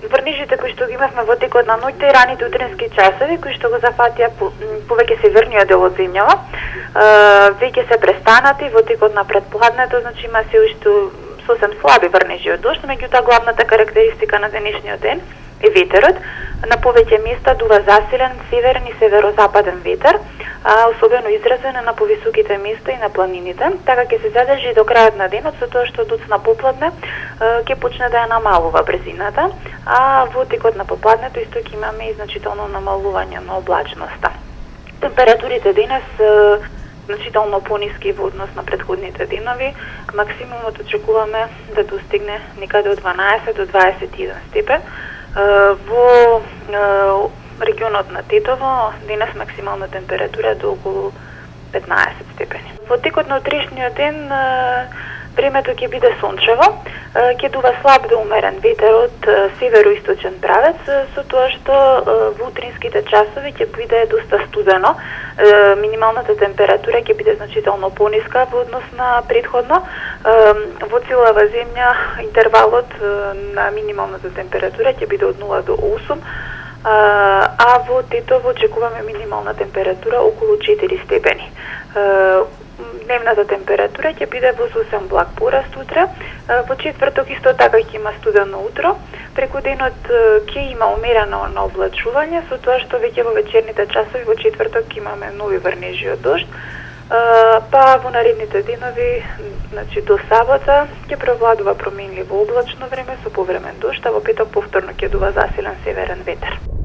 врнежите кои што ги имавме во текот на ноќта и раните утрински часови, кои што го зафатија повеќе северниот дел од земјава, веќе се престанати во текот на предпладнето, значи има се уште сосем слаби врнежи од дожд, меѓутоа главната карактеристика на денешниот ден е ветерот. На повеќе места дува засилен северен и северозападен ветер, особено изразен на повисоките места и на планините. Така ќе се задржи до крајот на денот, со тоа што доцна попладне ќе почне да ја намалува брзината, а во текот на попладнето исто ќе имаме и значително намалување на облачноста. Температурите денес значително пониски во однос на претходните денови. Максимумот очекуваме да достигне некаде од 12 до 21 степен. Во регионот на Тетово денес максимална температура до околу 15 степени. Во текот на утрешниот ден времето ќе биде сончево, ќе дува слаб до умерен ветер од североисточен правец, со тоа што во утринските часови ќе биде доста студено. Минималната температура ќе биде значително пониска во однос на претходно. Во целава земја интервалот на минималната температура ќе биде од 0 до 8, а во Тетово очекуваме минимална температура околу 4 степени. Дневната температура ќе биде во сосем благ пораст утре. Во четврток исто така ќе има студено утро. Преку денот ќе има умерено на облачување, со тоа што веќе во вечерните часови во четврток имаме нови врнежи од дожд. Па во наредните денови, значи до сабота, ќе превладува променливо облачно време со повремен дожд, а во петок повторно ќе дува засилен северен ветер.